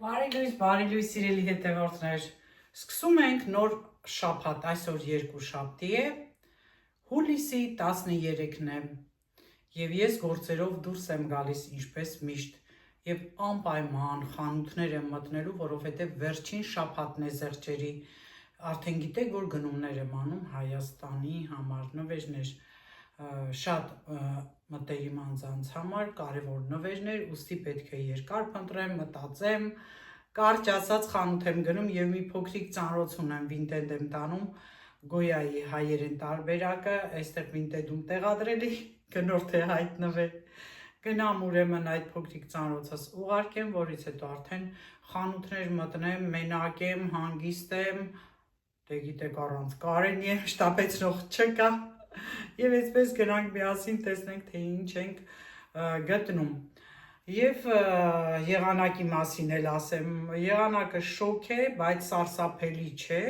Բարի լույս սիրելի հետևորդներ, սկսում ենք նոր շաբաթ, այսօր երկու շաբթի է, հուլիսի 13-ն է և ես գործերով դուրս եմ գալիս ինչպես միշտ և անպայման խանութներ եմ մտնելու, որովհետև վերջին շաբաթն է զեղչերի, արդեն գիտեք, որ գնումներ եմ անում Հայաստանի համար, նվերներ, շատ մտերիմ անձանց համար, կարևոր նվերներ, ուստի պետք է երկար փնտրեմ, մտածեմ, կարճ ասած խանութ եմ գնում և մի փոքրիկ ծանրոց ունեմ, Վինտեդ եմ տանում, Գոյայի հայերեն տարբերակը, այստեղ Վինտեդում տեղադրելի, գնորդ է հայտնվել, գնամ ուրեմն այդ փոքրիկ ծանրոցս ուղարկեմ, որից հետո արդեն խանութներ մտնեմ, մենակ եմ, հանգիստ եմ, դե գիտեք առանց Կարենի եմ, շտապեցնող չկա, և այսպես գնանք միասին տեսնենք, թե ինչ ենք գտնում։ Եվ եղանակի մասին էլ ասեմ, եղանակը շոկ է, բայց սարսափելի չէ,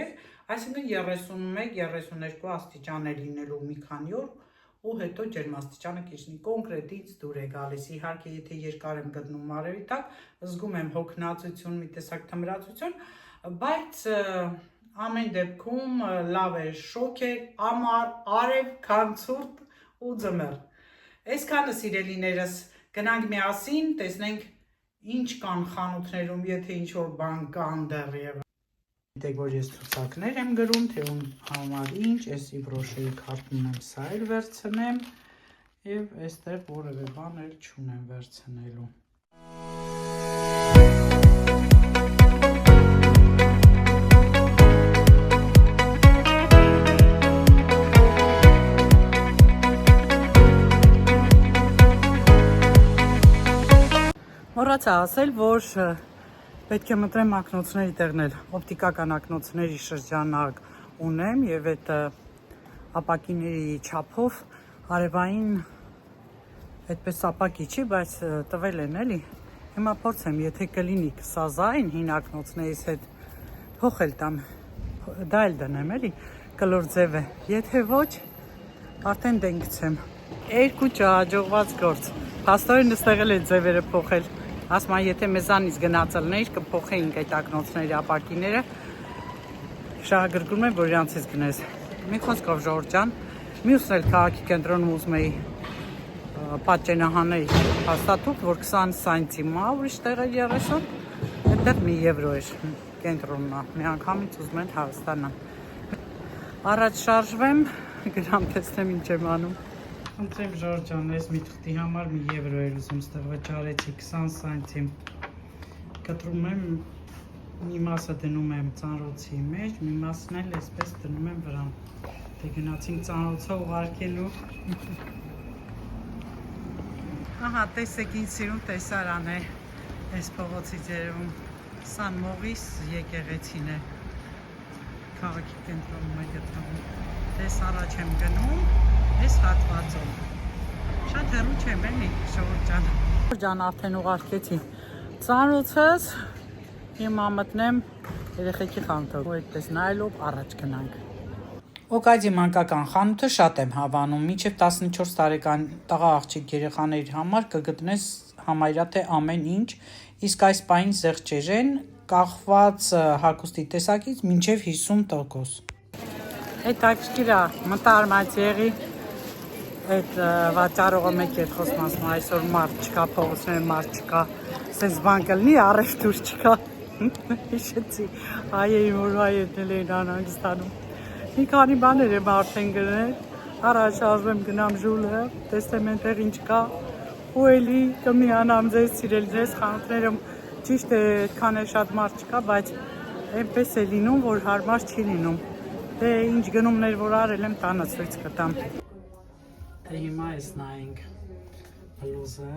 այսինքն 31-32 աստիճան է լինելու մի քանի օր ու հետո ջերմաստիճանը կիջնի, կոնկրետ ինձ դուր է գալիս, իհարկե եթե երկար եմ գտնում արևի տակ, զգում եմ հոգնածություն, մի տեսակ թմրածություն, բայց ամեն դեպքում լավ է, շոկ է, ամառ, արև, քան ցուրտ ու ձմեռ։ Այսքանը սիրելիներս, գնանք միասին, տեսնենք ինչ կան խանութներում, եթե ինչ-որ բան կան դեռևս։ Գիտեք, որ ես ցուցակներ եմ գրում, թե ում համար ինչ, էսի բրոշերի քարտն եմ, սա էլ վերցնեմ և այստեղ որևէ բան էլ չունեմ վերցնելու։ Մոռացա ասել, որ պետք է մտրեմ ակնոցների տեղնել, օպտիկական ակնոցների շրջանակ ունեմ և այդ ապակիների չափով արևային այդպես ապակի չի, բայց տվել են էլի, հիմա փորձեմ, եթե կլինի կսազային հին ակնոցներից հետ փոխել տամ, դա էլ դնեմ էլի, կլոր ձև է, եթե ոչ, արդեն դենգցեմ, երկու չհաջողված գործ, փաստորեն նստեղ էլ է ձևերը փոխել, ասում են, եթե մեզանից գնացելներ, կփոխեինք այդ ակնոցների ապակիները, շահագրգռում եմ, որ իրանցից գնես, մի խոսքով ժողովուրդ ջան, մյուսն էլ քաղաքի կենտրոնում ուզում էի պատճենահանել հաստատուկ, որ 20 սանտիմա, ուրիշ տեղ է 30, այդտեղ մի եվրո էր կենտրոննա, մի անգամից ուզում են հավստանան։ Առաջ շարժվեմ, գնամ տեսնեմ ինչ եմ անում։ Ընտրեմ ժողովուրդ ջան, ես մի թղթի համար մի եվրո էր ուզում, ստեղ վճարեցի 20 սանտիմ, կտրում եմ, մի մասը դնում եմ ծանրոցի մեջ, մի մասն էլ այսպես դնում եմ վրան, դե գնացինք ծանրոցը ուղարկելու։ Ահա, տեսեք ինչ սիրուն տեսարան է, այս փողոցի ձերևում, Սան Մողիս եկեղեցին է, քաղաքի կենտրոնում է գտնվում, դես առաջ եմ գնում, այս հատվածում, շատ հեռու չեմ էլի, ժողովուրդ ջան։ Ժողովուրդ ջան, արդեն ուղարկեցի ծանրոցս, հիմա մտնեմ երեխեքի խանութը, ու այդպես նայելով առաջ գնանք։ Օկադի մանկական խանութը շատ եմ հավանում, մինչև 14 տարեկան տղա աղջիկ երեխաների համար կգտնես համարյա թե ամեն ինչ, իսկ այս պահին զեղչեր են, կախված հագուստի տեսակից մինչև 50%։ Այդ ակշկիրա մտարմած եղի, այդ վաճառողը մեկ էր խոսում ասում, այսօր մարդ չկա, փողոցներ մարդ չկա, սենց բան կլինի, առևտուր չկա, հիշեցի, հայերի որ հայերն էին անհանգստանում, մի քանի բաներ եմ արդեն գրել, առաջ շարժվեմ գնամ ժուլը, տեսնեմ այնտեղ ինչ կա, ու էլի կմիանամ ձեզ սիրելիներս խանութներում, ճիշտ է այդքան է շատ մարդ չկա, բայց այնպես է լինում, որ հարմար չի լինում, դե ինչ գնումներ որ արել եմ տանը ցույց կտամ։ Դե հիմա ես նայենք բլուզը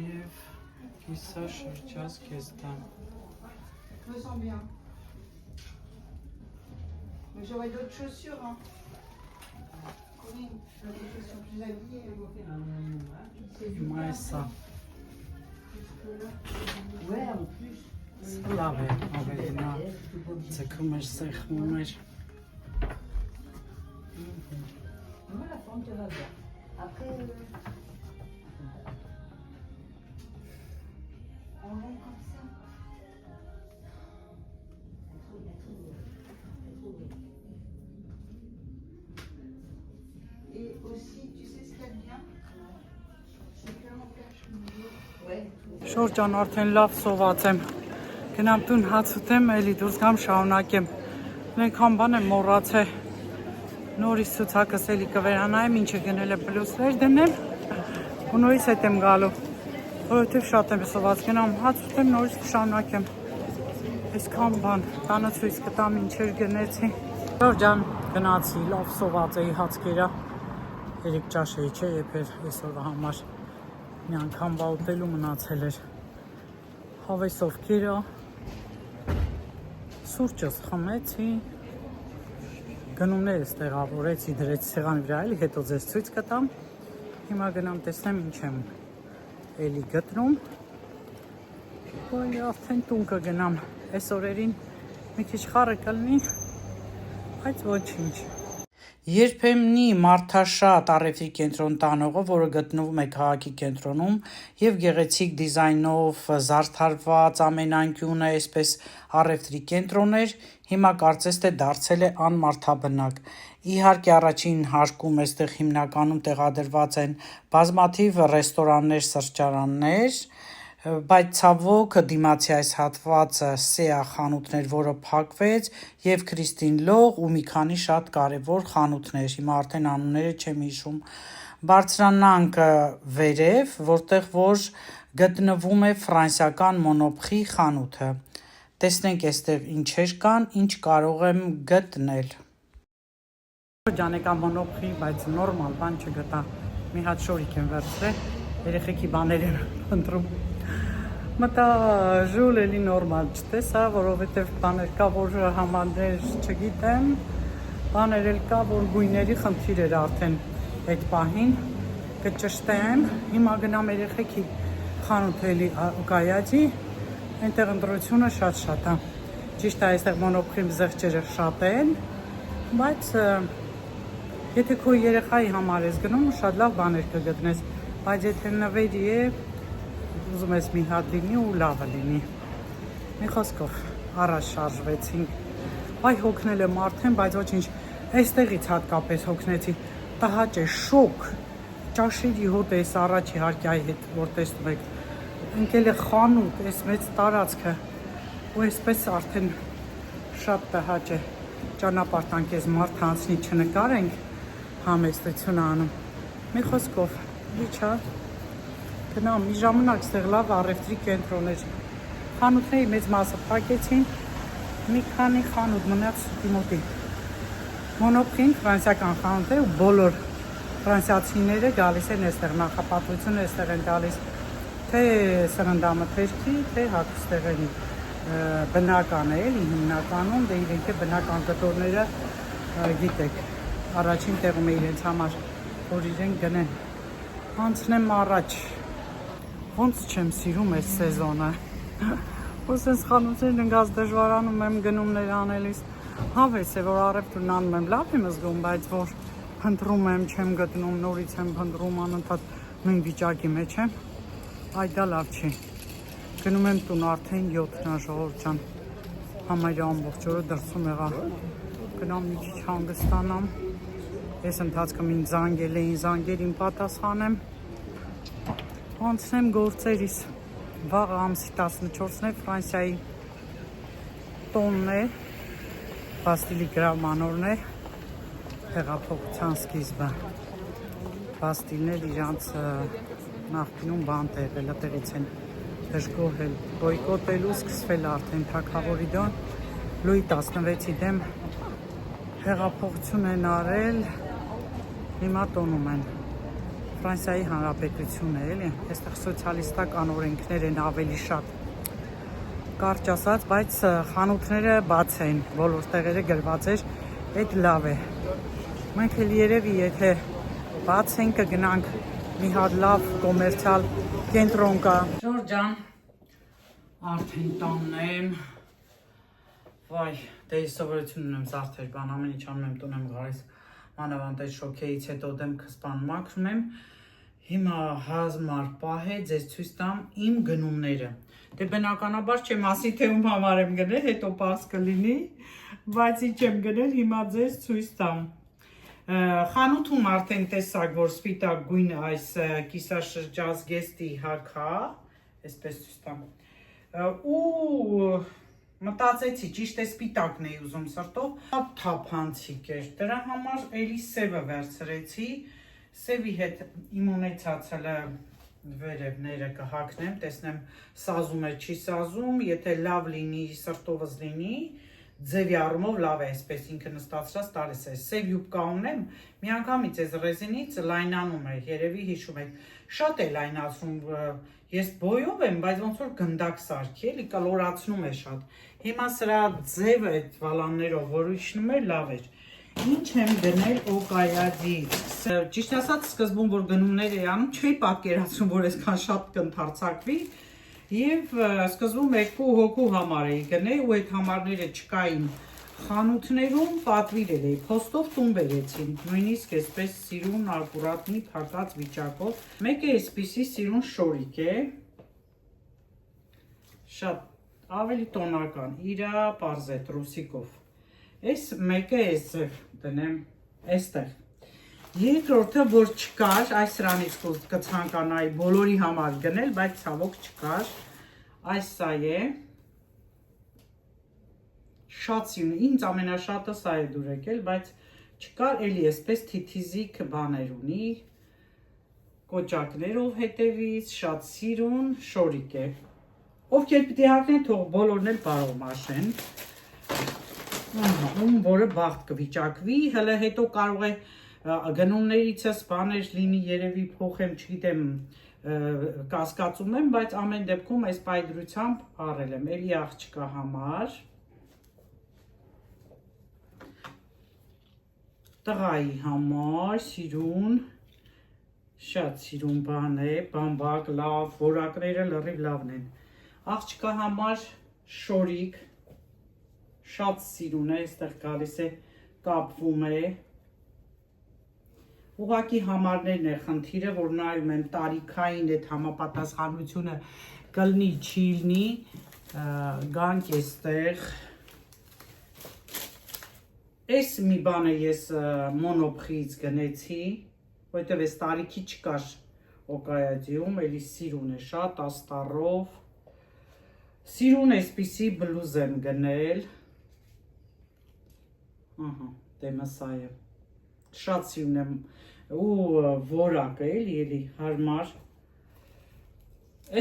և կիսա շրջած կեզ տամ։ Mais j'aurais d'autres chaussures, hein. Corinne, tu as des chaussures plus habillées. Հիմա է սա։ Ouais, en plus. Լավ է, ավելի նա ձգում էր, սեղմում էր։ Moi, la forme te va bien. Après, on est comme ça. Շորջան արդեն լավ սոված եմ։ Գնամ տուն հաց ուտեմ, էլի դուրս գամ շարունակեմ։ Մենքան բան եմ մոռացել։ Նորից ցուցակս էլի կվերանայեմ, ինչը գնել եմ պլյուսներ դնեմ։ Ու նորից հետ եմ գալու։ Որովհետև շատ եմ սոված, գնամ հաց ուտեմ, նորից կշարունակեմ։ Այսքան բան, տանը ցույց կտամ ինչեր գնեցի։ Շորջան, գնացի, լավ սոված էի հաց կերա։ Երեք ճաշ էի, չէ, եփեր այսօրվա համար։ Մի անգամ բա ուտելու մնացել էր։ Հավեսով կերա։ Սուրճս խմեցի։ Գնումներս տեղավորեցի, դրեցի սեղանի վրա, էլի հետո ձեզ ցույց կտամ։ Հիմա գնամ տեսնեմ ինչ եմ էլի գտնում։ Ոյ, արդեն տուն կգնամ։ Այս օրերին մի քիչ խառը կլինի, բայց ոչինչ։ Երբեմնի մարդաշատ առևտրի կենտրոն տանողը, որը գտնվում է քաղաքի կենտրոնում եւ գեղեցիկ դիզայնով զարդարված ամենանկյունը այսպես առևտրի կենտրոններ, հիմա կարծես թե դարձել է անմարդաբնակ։ Իհարկե առաջին հարկում այստեղ հիմնականում տեղադրված են բազմաթիվ ռեստորաններ, սրճարաններ, բայց ցավոք դիմացի այս հատվածը Սեա խանութներ, որը փակվեց, եւ Քրիստին Լող ու մի քանի շատ կարևոր խանութներ, հիմա արդեն անունները չեմ հիշում։ Բարձրանանք վերև, որտեղ որ գտնվում է ֆրանսիական Մոնոպրի խանութը։ Տեսնենք այստեղ ինչեր կան, ինչ կարող եմ գտնել։ Ջան եկա Մոնոպրի, բայց նորմալ բան չգտա։ Մի հատ շորիկ եմ վերցրել, երեխեքի բաներ եմ ընտրում։ Մտա ժուլ էլի նորմալ չտեսա, որովհետև բաներ կա, որ համարներ չգիտեմ, բաներ էլ կա, որ գույների խնդիր էր արդեն այդ պահին, կճշտեմ, հիմա գնամ երեխեքի խանութ էլի ուկայաջի, այնտեղ ընտրությունը շատ է, ճիշտ է այստեղ Մոնոպրի զեղչերը շատ են, բայց եթե քո երեխայի համար ես գնում, շատ լավ բաներ կգտնես, բայց եթե նվերի է, ուզում ես մի հատ լինի ու լավը լինի։ Մի խոսքով առաջ շարժվեցինք։ Այ հոգնել եմ արդեն, բայց ոչինչ, այստեղից հատկապես հոգնեցի։ Տհաճ է, շոկ, ճաշերի հոտ էս առաջի հարկյայի հետ, որ տեսնում եք։ Ընկել է խանութ, այս մեծ տարածքը, ու այսպես արդեն շատ տհաճ է։ Ճանապարհ տանք ես մարդ հանցնի չնկարենք, համեստություն անում։ Մի խոսքով, իջա գնամ, մի ժամանակ ստեղ լավ առևտրի կենտրոն էր։ Խանութների մեծ մասը փակեցին, մի քանի խանութ մնաց դիմոտի։ Մոնոպրին ֆրանսիական խանութ է ու բոլոր ֆրանսիացիները գալիս են այստեղ, նախապատվությունը այստեղ են գալիս, թե սննդամթերքի, թե հագուստեղենի։ Բնական է, էլի հիմնականում, դե իրենք է բնական կտորները գիտեք, առաջին տեղում է իրենց համար, որ իրենք գնեն։ Անցնեմ առաջ։ Ոնց չեմ սիրում այս սեզոնը։ Ոսենց խանութներն ընկած դժվարանում եմ գնումներ անելիս։ Հավես է, որ առևտուրն անում եմ, լավ եմ զգում, բայց որ փնտրում եմ, չեմ գտնում, նորից եմ փնտրում, անընդհատ նույն վիճակի մեջ եմ։ Այ դա լավ չի։ Գնում եմ տուն արդեն 7-ն ժողովուրդ ջան։ Համարյա ամբողջ օրը դրսում եղա։ Գնամ մի քիչ հանգստանամ։ Ես ընթացքում ինձ զանգերին պատասխանեմ։ Անցնեմ գործերիս, վաղ ամսի 14-ն է Ֆրանսիայի տոնն է, Բաստիլի գրավմանորն է, հեղափոխության սկիզբը, Բաստիլներ իրանց նախկինում բան տեղել, այդտեղից են դժգոհել, բոյկոտելու սկսվել արդեն թագավորի դոն, Լուի 16-ի դեմ հեղափոխություն են արել, հիմա տոնում են։ Ֆրանսիայի Հանրապետությունն է, էլի, այստեղ սոցիալիստական օրենքներ են ավելի շատ, կարճ ասած, բայց խանութները բաց են, բոլոր տեղերը գրված էր, այդ լավ է։ Մենք էլ երևի, եթե բաց են կգնանք մի հատ լավ կոմերցիալ կենտրոն կա։ Ժորջան, արդեն տանն եմ, վայ, դե սովորություն ունեմ զարդեր, բան ամեն ինչ անում եմ տուն եմ գալիս, մանավանդ այդ շոքեից հետո դեմքս բան մաքրում եմ, հիմա հազմար պահ է, ձեզ ցույց տամ իմ գնումները։ Դե բնականաբար չեմ ասի, թե ում համար եմ գնել, հետո պարզ կլինի, բայց ինչ եմ գնել, հիմա ձեզ ցույց տամ։ Խանութում արդեն տեսակ, որ սպիտակ գույնը այս կիսաշրջազգեստի հագ է, այսպես ցույց տամ։ Ու մտածեցի, ճիշտ է սպիտակն էի ուզում սրտով, թափանցիկ էր, դրա համար էլի սևը վերցրեցի, սևի հետ իմ ունեցածը վերևները կհակնեմ, տեսնեմ սազում է, չի սազում, եթե լավ լինի, սրտովս լինի, ձևի առումով լավ է, այսպես ինքը նստացրած տալիս է, սև յուբկա ունեմ, մի անգամից այս ռեզինից լայնանում է, երևի հիշում եք, շատ է լայնացում, ես բոյով եմ, բայց ոնց որ գնդակ սարքի, էլի կլորացնում է շատ, հիմա սրա ձևը այդ վալաններով, որ իջնում էր, լավ էր, ինչ եմ գնել օկայադից, ճիշտ ասած սկզբում, որ գնումներ էի անում, չէի պատկերացնում, որ այսքան շատ կընդարձակվի, և սկզբում 2 հոգու համար էի գնել ու այդ համարները չկային խանութներում, պատվիրել էի, փոստով տուն բերեցին, նույնիսկ այսպես սիրուն ակուրատ մի փակած վիճակով, մեկը այսպիսի սիրուն շորիկ է, շատ ավելի տոնական, իրա պարզ է տրուսիկով, այս մեկը այս դնեմ այստեղ, երկրորդը որ չկար, այս սրանից կցանկանայի բոլորի համար գնել, բայց ցավոք չկար, այս սա է, շատ սիրուն, ինձ ամենաշատը սա է դուր եկել, բայց չկար էլի այսպես թիթիզիկ բաներ ունի, կոճակներով հետևից, շատ սիրուն, շորիկ է, ովքեր պիտի հագնեն, թող բոլորն էլ բարով մաշեն, որը բախտ կվիճակվի, հələ հետո կարող է գնումներիցս բաներ լինի երևի փոխեմ, չգիտեմ, կասկածում եմ, բայց ամեն դեպքում այս պայդրությամբ առել եմ, էլի աղջկա համար, տղայի համար, սիրուն, շատ սիրուն բան է, բամբակ, լավ, որակները լրիվ լավն են, աղջկա համար շորիկ, շատ սիրուն է, այստեղ գալիս է, կապվում է, ուղղակի համարներն է խնդիրը, որ նայում եմ տարիքային այդ համապատասխանությունը կլինի, չի լինի, գանք էստեղ, այս մի բանը ես մոնոպխից գնեցի, որտև այս տարիքի չկար օկայադիում, էլի սիրուն է շատ, աստառով, սիրուն էսպիսի բլուզ եմ գնել, դեմը սա է, շատ սիրուն եմ, ու որակը էլի հարմար,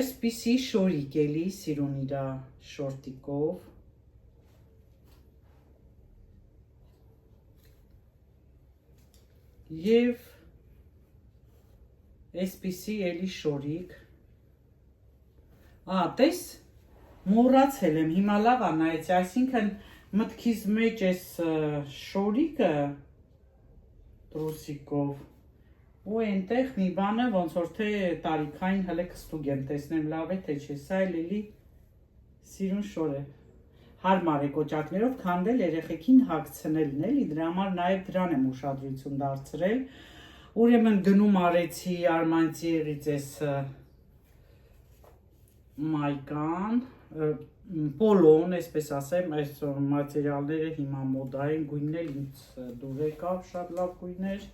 էսպիսի շորիկ էլի, սիրուն իրա շորտիկով, և էսպիսի էլի շորիկ, տես, մոռացել եմ, հիմա լավ անայեցի, այսինքն մտքիս մեջ այս շորիկը տրուսիկով ու այնտեղ մի բանը ոնց որ թե տարիքային հələ կստուգ եմ տեսնեմ լավ է թե չէ, սա էլի սիրուն շոր է, հարմար է կոճակներով քանդել երեխեքին հագցնելն էլի, դրա համար նաև դրան եմ ուշադրություն դարձրել, ուրեմն գնում արեցի Արմանտիերից այս մայկան, պոլոն, այսպես ասեմ, այս մատերիալները հիմա մոդա են, գույնն էլ ինձ դուր եկավ, շատ լավ գույներ,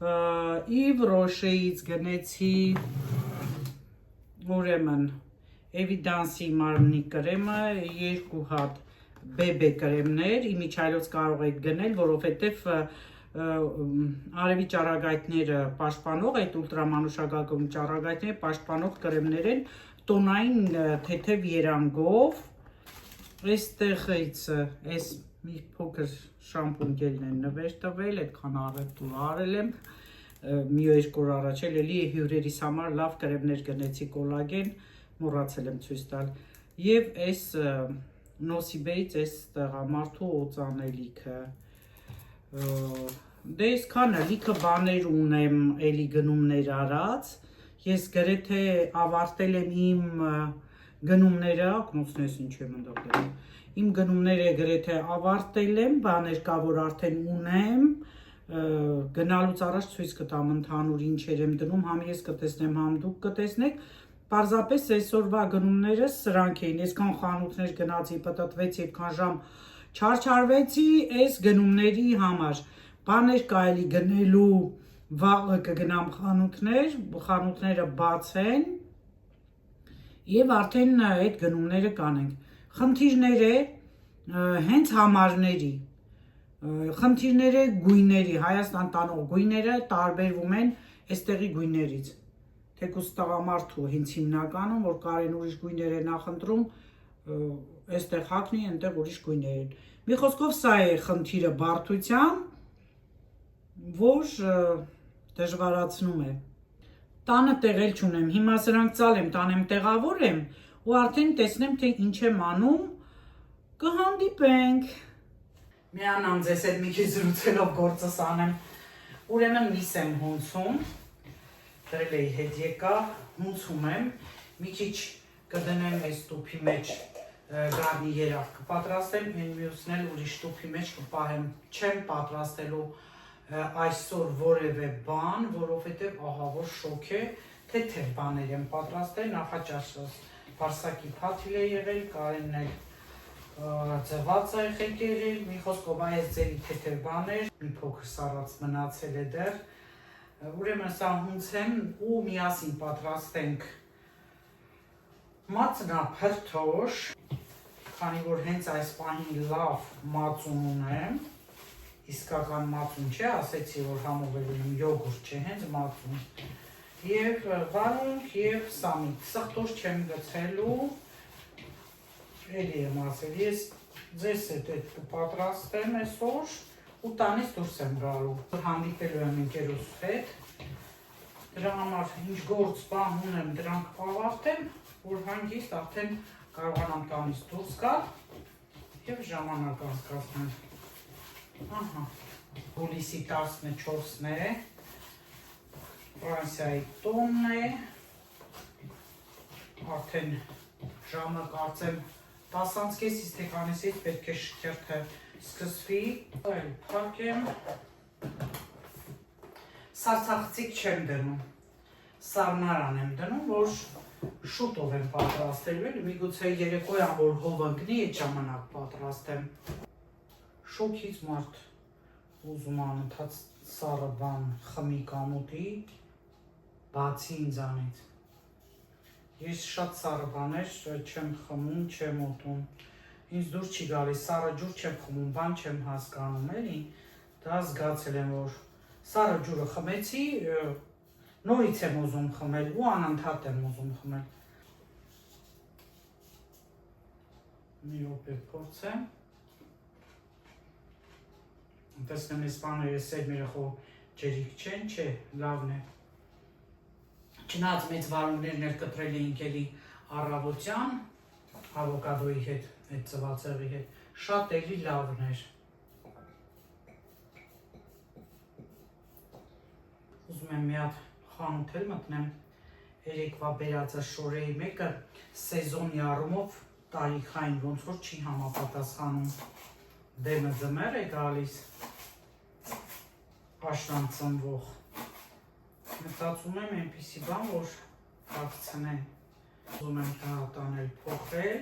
Իվ Ռոշեից գնեցի, ուրեմն, Էվիդանսի մարմնի կրեմը, 2 հատ բեբե կրեմներ, իմիջայլոց կարող եք գնել, որովհետև արևի ճառագայթները պաշտպանող, այդ ուլտրամանուշակագույն ճառագայթները պաշտպանող կրեմներ են, տոնային թեթև երանգով, այստեղից այս մի փոքր շամպուն գելն են նվեր տվել, այդքան առևտուր արել եմ, մի 2 օր առաջ էլի հյուրերիս համար լավ կրեմներ գնեցի կոլագեն, մոռացել եմ ցույց տալ, և այս Նոսիբեից այս տղամարդու օծանելիքը, դե այսքանը լիքը բաներ ունեմ էլի գնումներ արած, ես գրեթե ավարտել եմ իմ գնումները, ակնոցներս ինչ եմ ընդողել, իմ գնումները գրեթե ավարտել եմ, բաներ կա, որ արդեն ունեմ, գնալուց առաջ ցույց կտամ ընդհանուր ինչեր եմ դնում, համ ես կտեսնեմ, համ դուք կտեսնեք, պարզապես այսօրվա գնումները սրանք էին, այսքան խանութներ գնացի, պտտվեցի, այդքան ժամ չարչարվեցի այս գնումների համար, բաներ կա էլի գնելու, վաղը կգնամ խանութներ, խանութները բաց են, Եվ արդեն այդ գնումները կանենք։ Խնդիրները հենց համարների, խնդիրները գույների, Հայաստան տանող գույները տարբերվում են այստեղի գույներից։ Թեկուզ տղամարդու հենց հիմնականում, որ Կարեն ուրիշ գույներ է նախընտրում, այստեղ հագնի, այնտեղ ուրիշ գույներ են։ Մի խոսքով սա է խնդիրը բարդության, որ դժվարացնում է։ Տանը տեղել չունեմ, հիմա սրանք ծալեմ, տանեմ տեղավորեմ ու արդեն տեսնեմ, թե ինչ եմ անում, կհանդիպենք։ Միանամ ձեզ հետ մի քիչ զրուցելով գործս անեմ, ուրեմն միս եմ հունցում, դրել էի հետ եկա, հունցում եմ, մի քիչ կդնեմ այս տուփի մեջ գարնի երավ կպատրաստեմ, այն մյուսն էլ ուրիշ տուփի մեջ կպահեմ, չեմ պատրաստելու այսօր որևէ բան, որովհետև ահա որ շոկ է, թեթև բաներ եմ պատրաստել, նախաճաշ Բարսակի փաթիլ է եղել, Կարենն էլ ձված է եղել, մի խոսքով այս ձերի թեթև բաներ, մի փոքր սառած մնացել է դեռ, ուրեմն սա հունցեմ ու միասին պատրաստենք մածնափրթոշ, քանի որ հենց այս պահին լավ մածուն ունեմ, իսկական մածուն չէ, ասեցի, որ համովելում յոգուրտ չէ, հենց մածուն, և վարունգ և սամիտ, սխտոր չեմ գցելու, էլի եմ ասել, ես ձեզ հետ կպատրաստեմ այսօր ու տանից դուրս եմ գալու, հանդիպելու եմ ընկերուս հետ, դրա համար ինչ գործ բան ունեմ դրանք ավարտեմ, որ հանգիստ արդեն կարողանամ տանից դուրս գալ և ժամանակ անցկացնել։ Ահա, հուլիսի 14-ն է, Ֆրանսիայի տոնն է, արդեն ժամը կարծեմ 10:30-ից թե քանիսից պետք է շքերթը սկսվի, այլ փակեմ, սարսափցիկ չեմ դնում, սառնարան եմ դնում, որ շուտով եմ պատրաստելու էլ, միգուցե երեկոյան որ հով ընկնի, այդ ժամանակ պատրաստեմ։ Շոքից մարդ ուզում անընդհատ սառը բան խմի կամուտի, բացի ինձանից։ Ես շատ սառը բաներ չեմ խմում, չեմ ուտում, ինձ դուր չի գալիս, սառը ջուր չեմ խմում, բան չեմ հասկանում, էլի, դա զգացել եմ, որ սառը ջուրը խմեցի, նորից եմ ուզում խմել ու անընդհատ եմ ուզում խմել։ Մի րոպե փորձեմ։ Տեսնեմ ես բաները սերմերը խո ջերիկ չեն, չէ, լավն է։ Չնայած մեծ վարունգներն էլ կտրել էինք էլի առավոտյան, ավոկադոյի հետ, այդ ծվածեղի հետ, շատ էլի լավն էր։ Ուզում եմ մի հատ խանութ էլ մտնեմ, երեկվա բերածը շորեի մեկը սեզոնի առումով տարիքային ոնց որ չի համապատասխանում, դեմը ձմեռ է գալիս, աշնան ծնվող, մտածում եմ այնպիսի բան, որ կակցնեմ, ուզում եմ տանել փոխել,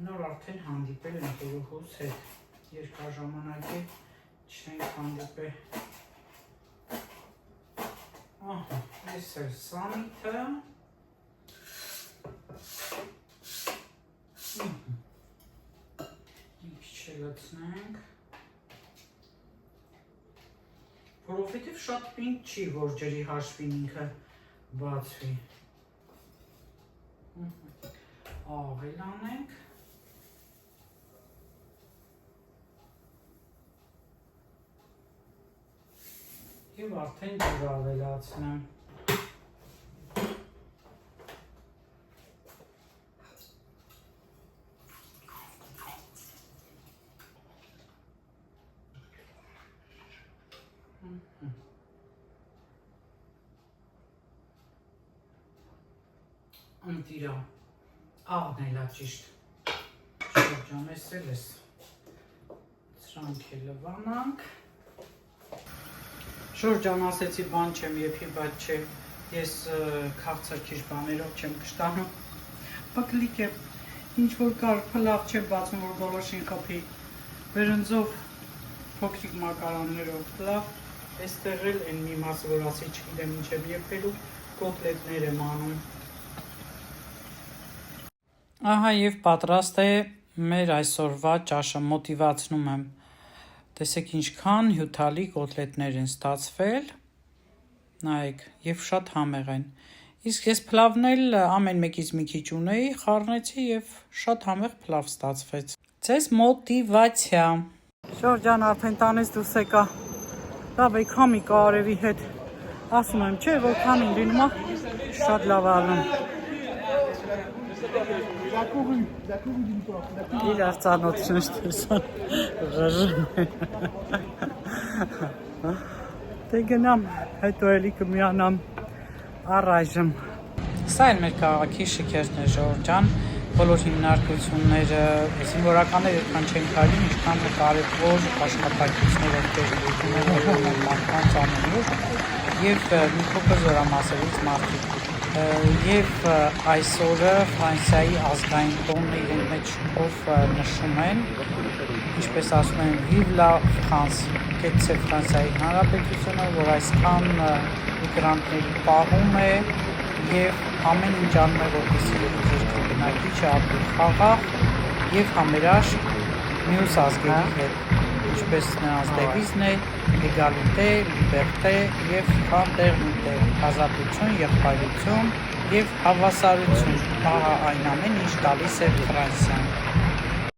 նոր արդեն հանդիպել ընկերուհուս հետ, երկար ժամանակ է չենք հանդիպել։ Ահա, ես էլ սամիթը, մի քիչ լցնենք, որովհետև շատ պինդ չի, որ ջրի հաշվին ինքը բացվի։ Աղել անենք։ Եվ արդեն ջուր ավելացնեմ։ Ընտիրա, աղն էլա ճիշտ, շրջան ես էլ ես, սրանք է լվանանք, շրջան ասեցի բան չեմ եփի, բայց չէ, ես քաղցր քիչ բաներով չեմ կշտանում, պկլիկ է, ինչ որ կար փլավ չեմ բացում, որ գոլոշին խփի, վերնձով փոքրիկ մակարաններով փլավ, այստեղ էլ են մի մասը, որ ասի չգիտեմ ինչ եմ եփելու, կոտլետներ եմ անում, Ահա եւ պատրաստ է մեր այսօրվա ճաշը, մոտիվացնում եմ։ Տեսեք ինչքան հյութալի կոտլետներ են ստացվել։ Նայեք, եւ շատ համեղ են։ Իսկ ես փլավն էլ ամեն մեկից մի քիչ ունեի, խառնեցի եւ շատ համեղ փլավ ստացվեց։ Ձեզ մոտիվացիա։ Շորջան արդեն տանից դուրս եկա։ Լավ է, քամի կա արևի հետ։ Ասում եմ, չէ, որ քամին լինում է, շատ լավ ալնում։ Իրար ծանոթ շնշտեսան, դե գնամ, հետո էլի կմիանամ առայժմ։ Սա էլ մեր քաղաքի շքերն է, Ժորջան, բոլոր հիմնարկությունները, զինվորականները այդքան չեն կարում, ինչքան կարևոր աշխատակիցներ ովքեր ուղղում են մարդկանց ամենուր եւ մի փոքր զորամասերից մարդիկ։ Եվ այսօրը Ֆրանսիայի ազգային տոնը իրենք մեջ շուկով նշում են, ինչպես ասում են, Vive la France, կեցցե Ֆրանսիայի Հանրապետությունը, որ այսքան միգրանտների պահում է եւ ամեն ինչ անում է, որպեսզի երկրի բնակիչը ապրի խաղաղ եւ համերաշխ մյուս ազգերի հետ, ինչպես նրանց դեվիզն է Égalité, liberté եւ fraternité, ազատություն, եղբայրություն եւ հավասարություն։ Ահա այն ամեն ինչ տալիս է Ֆրանսիան։